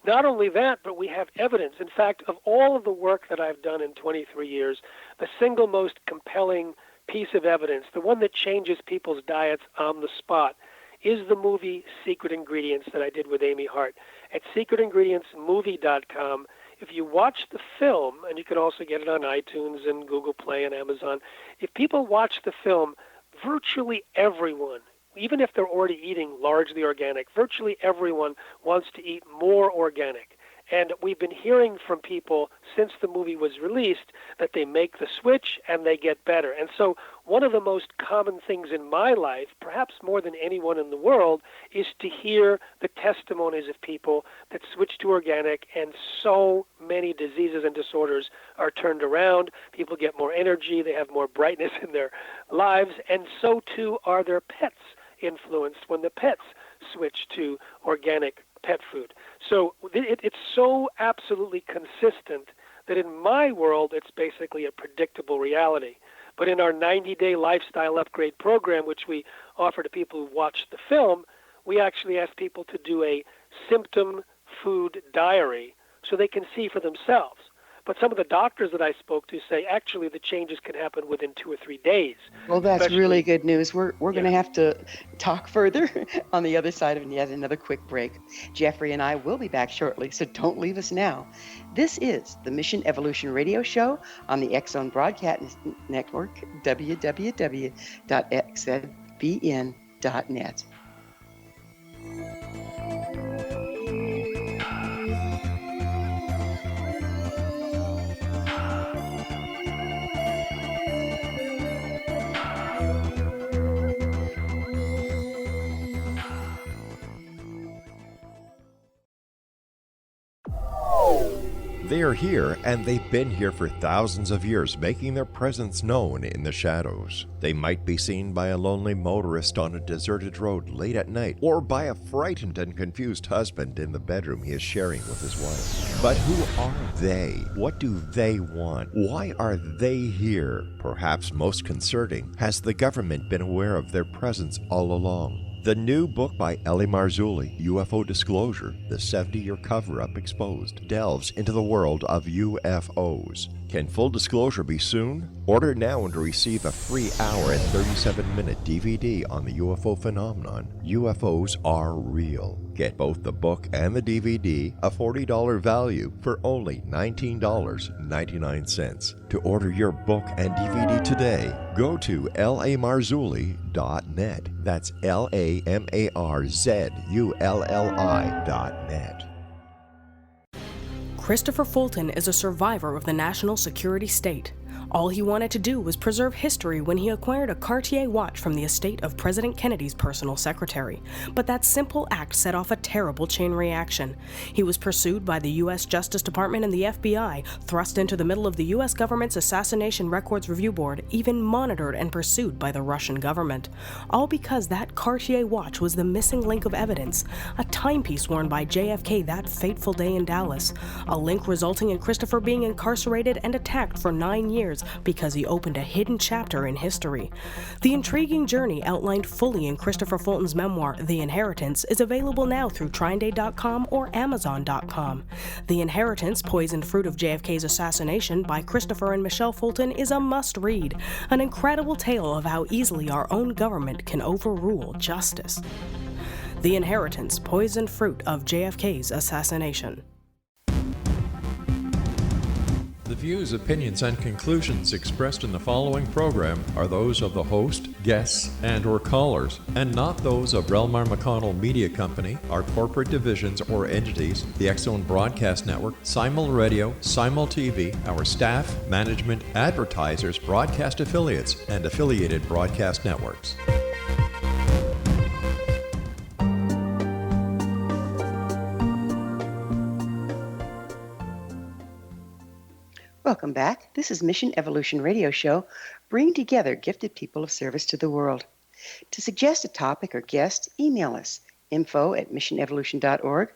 Not only that, but we have evidence. In fact, of all of the work that I've done in 23 years, the single most compelling piece of evidence, the one that changes people's diets on the spot, is the movie Secret Ingredients that I did with Amy Hart. At secretingredientsmovie.com, if you watch the film, and you can also get it on iTunes and Google Play and Amazon, if people watch the film, virtually everyone, even if they're already eating largely organic, virtually everyone wants to eat more organic. And we've been hearing from people since the movie was released that they make the switch and they get better. And so one of the most common things in my life, perhaps more than anyone in the world, is to hear the testimonies of people that switch to organic, and so many diseases and disorders are turned around. People get more energy, they have more brightness in their lives, and so too are their pets influenced when the pets switch to organic pet food. So it's so absolutely consistent that in my world, it's basically a predictable reality. But in our 90-day lifestyle upgrade program, which we offer to people who watch the film, we actually ask people to do a symptom food diary so they can see for themselves. But some of the doctors that I spoke to say actually the changes can happen within 2 or 3 days. Well, that's really good news. We're going to have to talk further on the other side of yet another quick break. Jeffrey and I will be back shortly, so don't leave us now. This is the Mission Evolution Radio Show on the X-Zone Broadcast Network, www.xzbn.net. They are here, and they've been here for thousands of years, making their presence known in the shadows. They might be seen by a lonely motorist on a deserted road late at night, or by a frightened and confused husband in the bedroom he is sharing with his wife. But who are they? What do they want? Why are they here? Perhaps most concerning, has the government been aware of their presence all along? The new book by Ellie Marzulli, UFO Disclosure, the 70-year cover-up exposed, delves into the world of UFOs. Can full disclosure be soon? Order now and receive a free hour and 37-minute DVD on the UFO phenomenon. UFOs are real. Get both the book and the DVD, a $40 value, for only $19.99. To order your book and DVD today, go to lamarzulli.net. That's LAMARZULLI.net. Christopher Fulton is a survivor of the national security state. All he wanted to do was preserve history when he acquired a Cartier watch from the estate of President Kennedy's personal secretary. But that simple act set off a terrible chain reaction. He was pursued by the U.S. Justice Department and the FBI, thrust into the middle of the U.S. government's Assassination Records Review Board, even monitored and pursued by the Russian government. All because that Cartier watch was the missing link of evidence, a timepiece worn by JFK that fateful day in Dallas, a link resulting in Christopher being incarcerated and attacked for 9 years because he opened a hidden chapter in history. The intriguing journey outlined fully in Christopher Fulton's memoir, The Inheritance, is available now through TrineDay.com or Amazon.com. The Inheritance, Poisoned Fruit of JFK's Assassination by Christopher and Michelle Fulton is a must-read, an incredible tale of how easily our own government can overrule justice. The Inheritance, Poisoned Fruit of JFK's Assassination. The views, opinions, and conclusions expressed in the following program are those of the host, guests, and/or callers, and not those of Relmar McConnell Media Company, our corporate divisions or entities, the X-Zone Broadcast Network, Simul Radio, Simul TV, our staff, management, advertisers, broadcast affiliates, and affiliated broadcast networks. Welcome back. This is Mission Evolution Radio Show, bringing together gifted people of service to the world. To suggest a topic or guest, email us, info@missionevolution.org.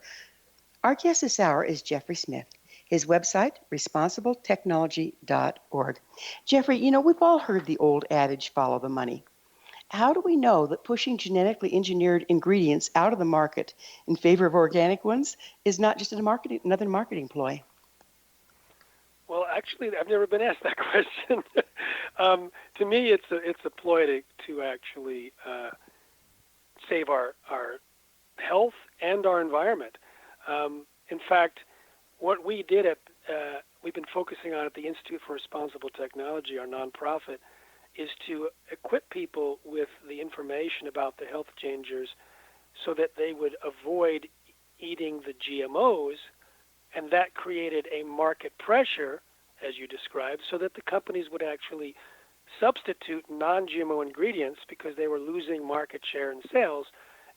Our guest this hour is Jeffrey Smith. His website, responsibletechnology.org. Jeffrey, we've all heard the old adage, follow the money. How do we know that pushing genetically engineered ingredients out of the market in favor of organic ones is not just another marketing ploy? Well, actually, I've never been asked that question. To me, it's a ploy to actually save our health and our environment. In fact, what we did we've been focusing on at the Institute for Responsible Technology, our nonprofit, is to equip people with the information about the health dangers so that they would avoid eating the GMOs. And that created a market pressure, as you described, so that the companies would actually substitute non-GMO ingredients because they were losing market share and sales.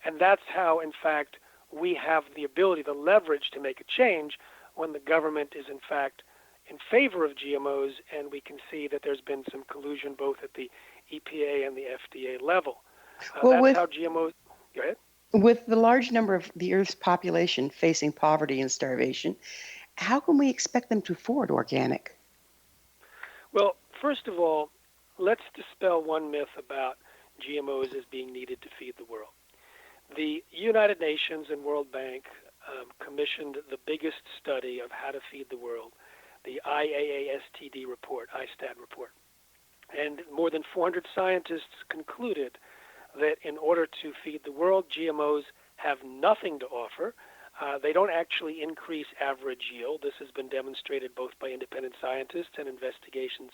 And that's how, in fact, we have the ability, the leverage to make a change when the government is, in fact, in favor of GMOs, and we can see that there's been some collusion both at the EPA and the FDA level. That's how GMOs... Go ahead. With the large number of the Earth's population facing poverty and starvation, how can we expect them to afford organic? Well, first of all, let's dispel one myth about GMOs as being needed to feed the world. The United Nations and World Bank commissioned the biggest study of how to feed the world, the IAASTD report, ISTAD report. And more than 400 scientists concluded that in order to feed the world, GMOs have nothing to offer. They don't actually increase average yield. This has been demonstrated both by independent scientists and investigations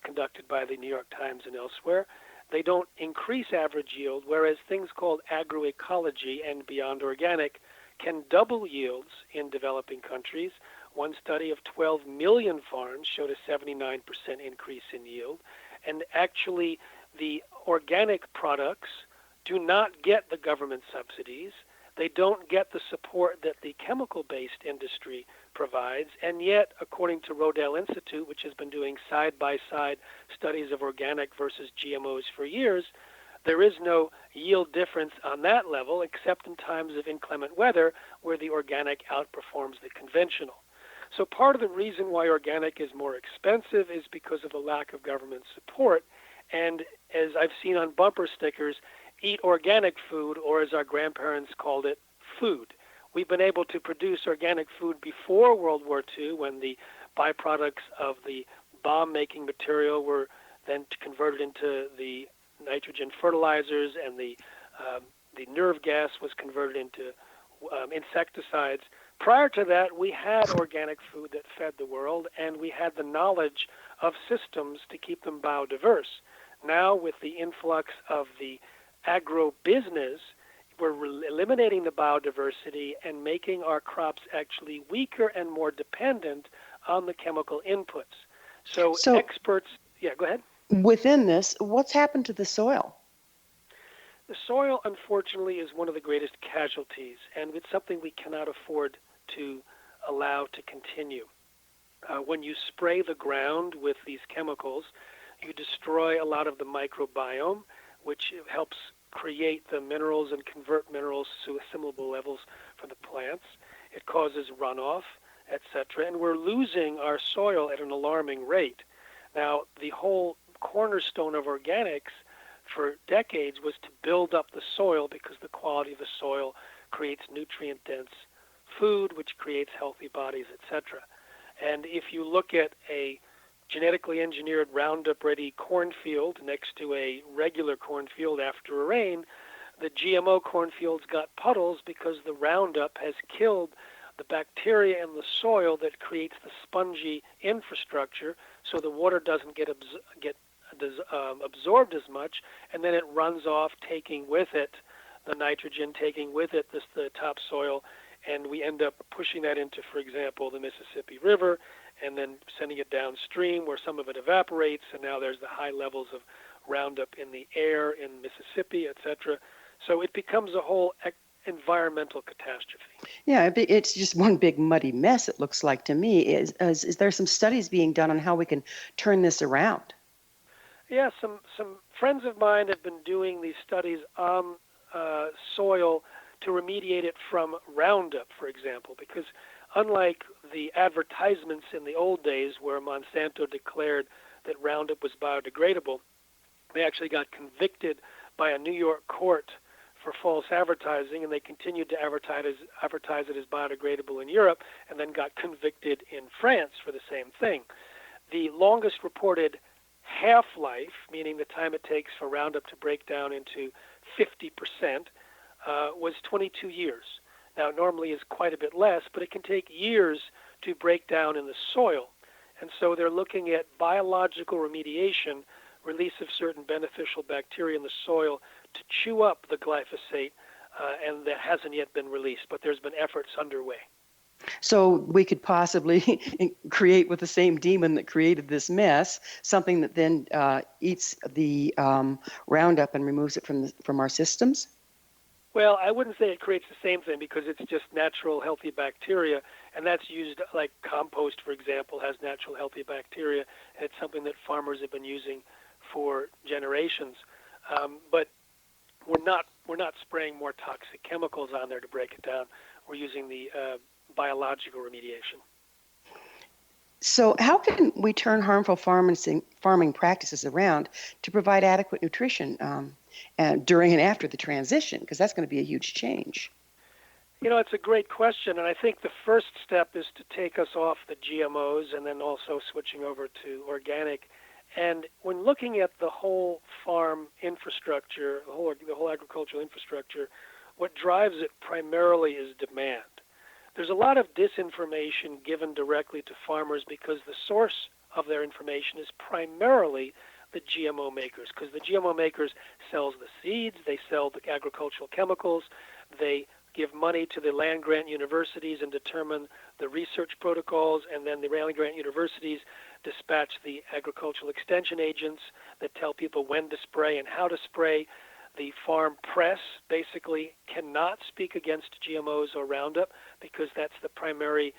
conducted by the New York Times and elsewhere. They don't increase average yield, whereas things called agroecology and beyond organic can double yields in developing countries. One study of 12 million farms showed a 79% increase in yield. And actually, the organic products do not get the government subsidies. They don't get the support that the chemical-based industry provides. And yet, according to Rodale Institute, which has been doing side-by-side studies of organic versus GMOs for years, there is no yield difference on that level except in times of inclement weather where the organic outperforms the conventional. So part of the reason why organic is more expensive is because of the lack of government support. And as I've seen on bumper stickers, eat organic food, or as our grandparents called it, food. We've been able to produce organic food before World War II when the byproducts of the bomb-making material were then converted into the nitrogen fertilizers, and the nerve gas was converted into insecticides. Prior to that, we had organic food that fed the world, and we had the knowledge of systems to keep them biodiverse. Now, with the influx of the agro-business, we're eliminating the biodiversity and making our crops actually weaker and more dependent on the chemical inputs. So experts, yeah, go ahead. Within this, what's happened to the soil? The soil, unfortunately, is one of the greatest casualties, and it's something we cannot afford to allow to continue. When you spray the ground with these chemicals, you destroy a lot of the microbiome, which helps create the minerals and convert minerals to assimilable levels for the plants. It causes runoff, etc., and we're losing our soil at an alarming rate. Now, the whole cornerstone of organics for decades was to build up the soil because the quality of the soil creates nutrient-dense food, which creates healthy bodies, etc. And if you look at a genetically engineered Roundup-ready cornfield next to a regular cornfield after a rain, the GMO cornfields got puddles because the Roundup has killed the bacteria in the soil that creates the spongy infrastructure, so the water doesn't get absorbed as much, and then it runs off, taking with it the nitrogen, taking with it the topsoil, and we end up pushing that into, for example, the Mississippi River, and then sending it downstream where some of it evaporates, and now there's the high levels of Roundup in the air in Mississippi, etc. So it becomes a whole environmental catastrophe. Yeah, it's just one big muddy mess, it looks like to me. Is there some studies being done on how we can turn this around? Yeah, some friends of mine have been doing these studies on soil to remediate it from Roundup, for example, because unlike the advertisements in the old days where Monsanto declared that Roundup was biodegradable, they actually got convicted by a New York court for false advertising, and they continued to advertise it as biodegradable in Europe, and then got convicted in France for the same thing. The longest reported half-life, meaning the time it takes for Roundup to break down into 50%, was 22 years. Now, it normally is quite a bit less, but it can take years to break down in the soil. And so they're looking at biological remediation, release of certain beneficial bacteria in the soil to chew up the glyphosate, and that hasn't yet been released, but there's been efforts underway. So we could possibly create with the same demon that created this mess something that then eats the Roundup and removes it from our systems? Well, I wouldn't say it creates the same thing because it's just natural healthy bacteria, and that's used like compost, for example, has natural healthy bacteria, and it's something that farmers have been using for generations. But we're not spraying more toxic chemicals on there to break it down. We're using the biological remediation. So how can we turn harmful farming practices around to provide adequate nutrition during and after the transition? Because that's going to be a huge change. You know, it's a great question, and I think the first step is to take us off the GMOs and then also switching over to organic. And when looking at the whole farm infrastructure, the whole agricultural infrastructure, what drives it primarily is demand. There's a lot of disinformation given directly to farmers because the source of their information is primarily the GMO makers, because the GMO makers sells the seeds, they sell the agricultural chemicals, they give money to the land-grant universities and determine the research protocols, and then the land-grant universities dispatch the agricultural extension agents that tell people when to spray and how to spray. The farm press basically cannot speak against GMOs or Roundup because that's the primary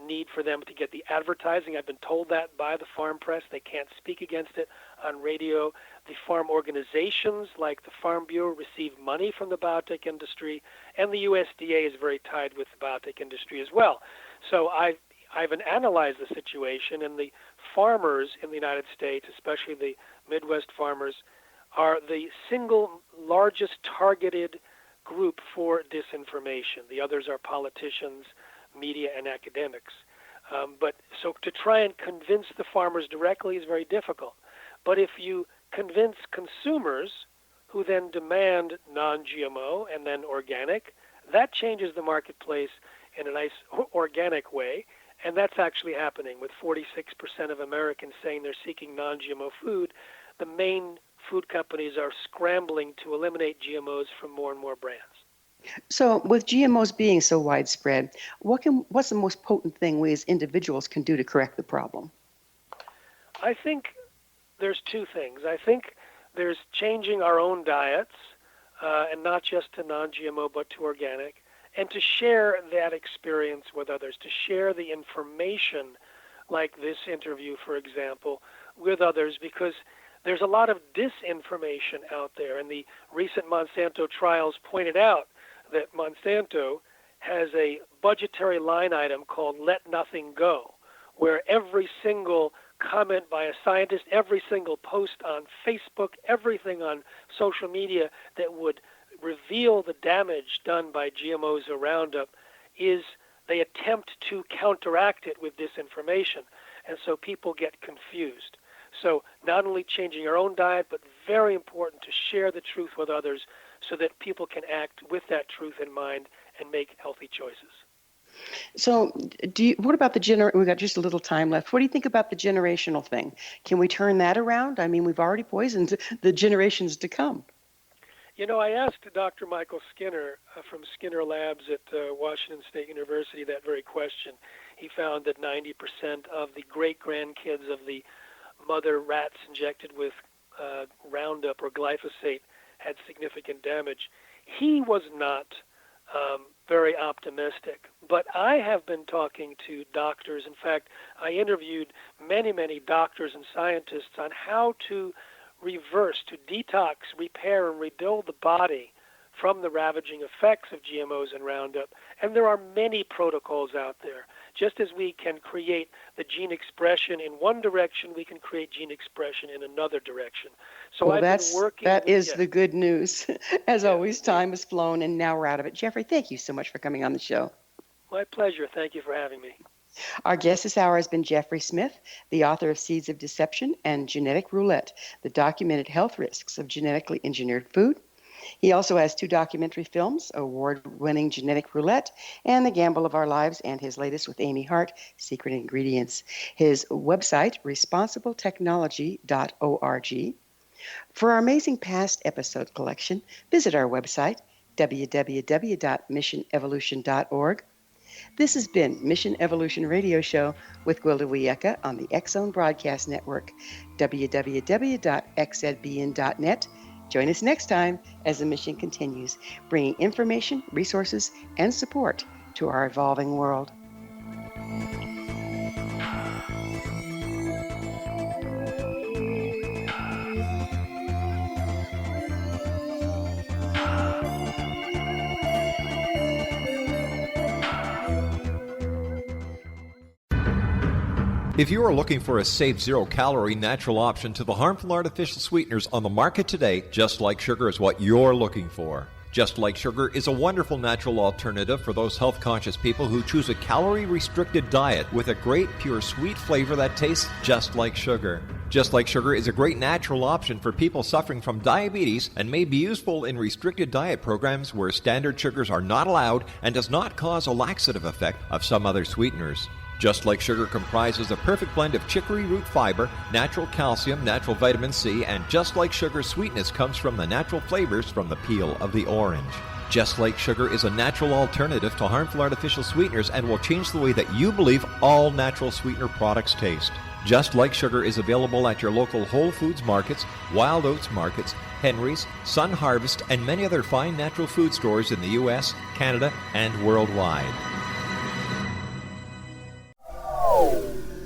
need for them to get the advertising. I've been told that by the farm press. They can't speak against it on radio. The farm organizations like the Farm Bureau receive money from the biotech industry, and the USDA is very tied with the biotech industry as well. So I've analyzed the situation, and the farmers in the United States, especially the Midwest farmers, are the single largest targeted group for disinformation. The others are politicians, media, and academics. But so to try and convince the farmers directly is very difficult. But if you convince consumers who then demand non-GMO and then organic, that changes the marketplace in a nice organic way. And that's actually happening with 46% of Americans saying they're seeking non-GMO food. The main food companies are scrambling to eliminate GMOs from more and more brands. So with GMOs being so widespread, what's the most potent thing we as individuals can do to correct the problem? I think there's two things. I think there's changing our own diets, and not just to non-GMO but to organic, and to share that experience with others, to share the information like this interview, for example, with others, because there's a lot of disinformation out there, and the recent Monsanto trials pointed out that Monsanto has a budgetary line item called Let Nothing Go, where every single comment by a scientist, every single post on Facebook, everything on social media that would reveal the damage done by GMOs or Roundup is they attempt to counteract it with disinformation. And so people get confused. So not only changing our own diet, but very important to share the truth with others so that people can act with that truth in mind and make healthy choices. So what about we've got just a little time left. What do you think about the generational thing? Can we turn that around? I mean, we've already poisoned the generations to come. You know, I asked Dr. Michael Skinner from Skinner Labs at Washington State University that very question. He found that 90% of the great-grandkids of the mother rats injected with Roundup or glyphosate had significant damage. He was not very optimistic, but I have been talking to doctors. In fact, I interviewed many, many doctors and scientists on how to reverse, to detox, repair, and rebuild the body from the ravaging effects of GMOs and Roundup. And there are many protocols out there. Just as we can create the gene expression in one direction, we can create gene expression in another direction. So well, I've been working. That is the good news. As always, time has flown, and now we're out of it. Jeffrey, thank you so much for coming on the show. My pleasure. Thank you for having me. Our guest this hour has been Jeffrey Smith, the author of Seeds of Deception and Genetic Roulette, the documented health risks of genetically engineered food. He also has 2 documentary films, award-winning Genetic Roulette and The Gamble of Our Lives, and his latest with Amy Hart, Secret Ingredients. His website, responsibletechnology.org. For our amazing past episode collection, visit our website, www.missionevolution.org. This has been Mission Evolution Radio Show with Gwilda Wiyaka on the X-Zone Broadcast Network, www.xzbn.net. Join us next time as the mission continues, bringing information, resources, and support to our evolving world. If you are looking for a safe, zero-calorie natural option to the harmful artificial sweeteners on the market today, Just Like Sugar is what you're looking for. Just Like Sugar is a wonderful natural alternative for those health-conscious people who choose a calorie-restricted diet with a great, pure, sweet flavor that tastes just like sugar. Just Like Sugar is a great natural option for people suffering from diabetes and may be useful in restricted diet programs where standard sugars are not allowed and does not cause a laxative effect of some other sweeteners. Just Like Sugar comprises a perfect blend of chicory root fiber, natural calcium, natural vitamin C, and Just Like Sugar's sweetness comes from the natural flavors from the peel of the orange. Just Like Sugar is a natural alternative to harmful artificial sweeteners and will change the way that you believe all natural sweetener products taste. Just Like Sugar is available at your local Whole Foods markets, Wild Oats markets, Henry's, Sun Harvest, and many other fine natural food stores in the U.S., Canada, and worldwide.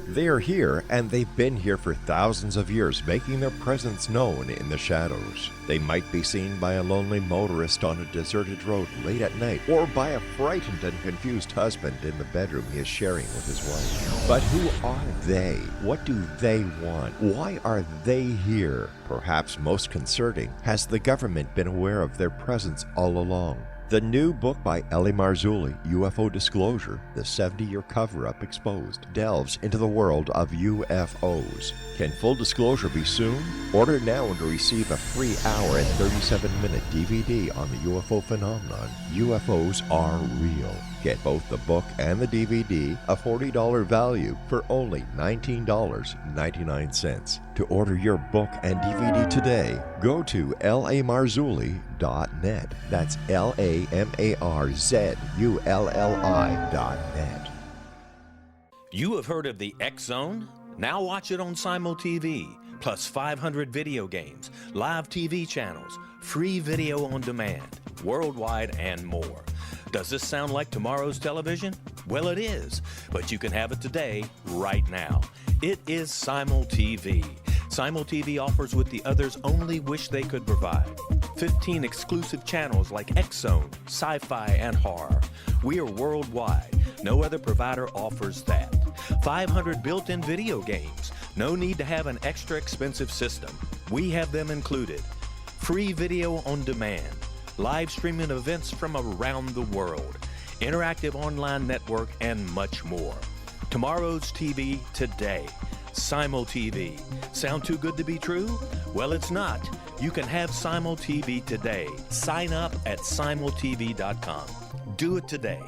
They are here, and they've been here for thousands of years, making their presence known in the shadows. They might be seen by a lonely motorist on a deserted road late at night, or by a frightened and confused husband in the bedroom he is sharing with his wife. But who are they? What do they want? Why are they here? Perhaps most concerning, has the government been aware of their presence all along? The new book by Ellie Marzulli, UFO Disclosure, the 70-year cover-up exposed, delves into the world of UFOs. Can full disclosure be soon? Order now to receive a free hour and 37-minute DVD on the UFO phenomenon. UFOs are real. Get both the book and the DVD, a $40 value, for only $19.99. To order your book and DVD today, go to lamarzulli.net. That's LAMARZULLI.net. You have heard of the X-Zone? Now watch it on Simul TV, plus 500 video games, live TV channels, free video on demand, worldwide, and more. Does this sound like tomorrow's television? Well, it is, but you can have it today, right now. It is Simul TV. Simul TV offers what the others only wish they could provide. 15 exclusive channels like X-Zone, Sci-Fi, and Horror. We are worldwide. No other provider offers that. 500 built-in video games. No need to have an extra expensive system. We have them included. Free video on demand. Live streaming events from around the world. Interactive online network, and much more. Tomorrow's TV today. Simul TV. Sound too good to be true? Well, it's not. You can have Simul TV today. Sign up at simultv.com. Do it today.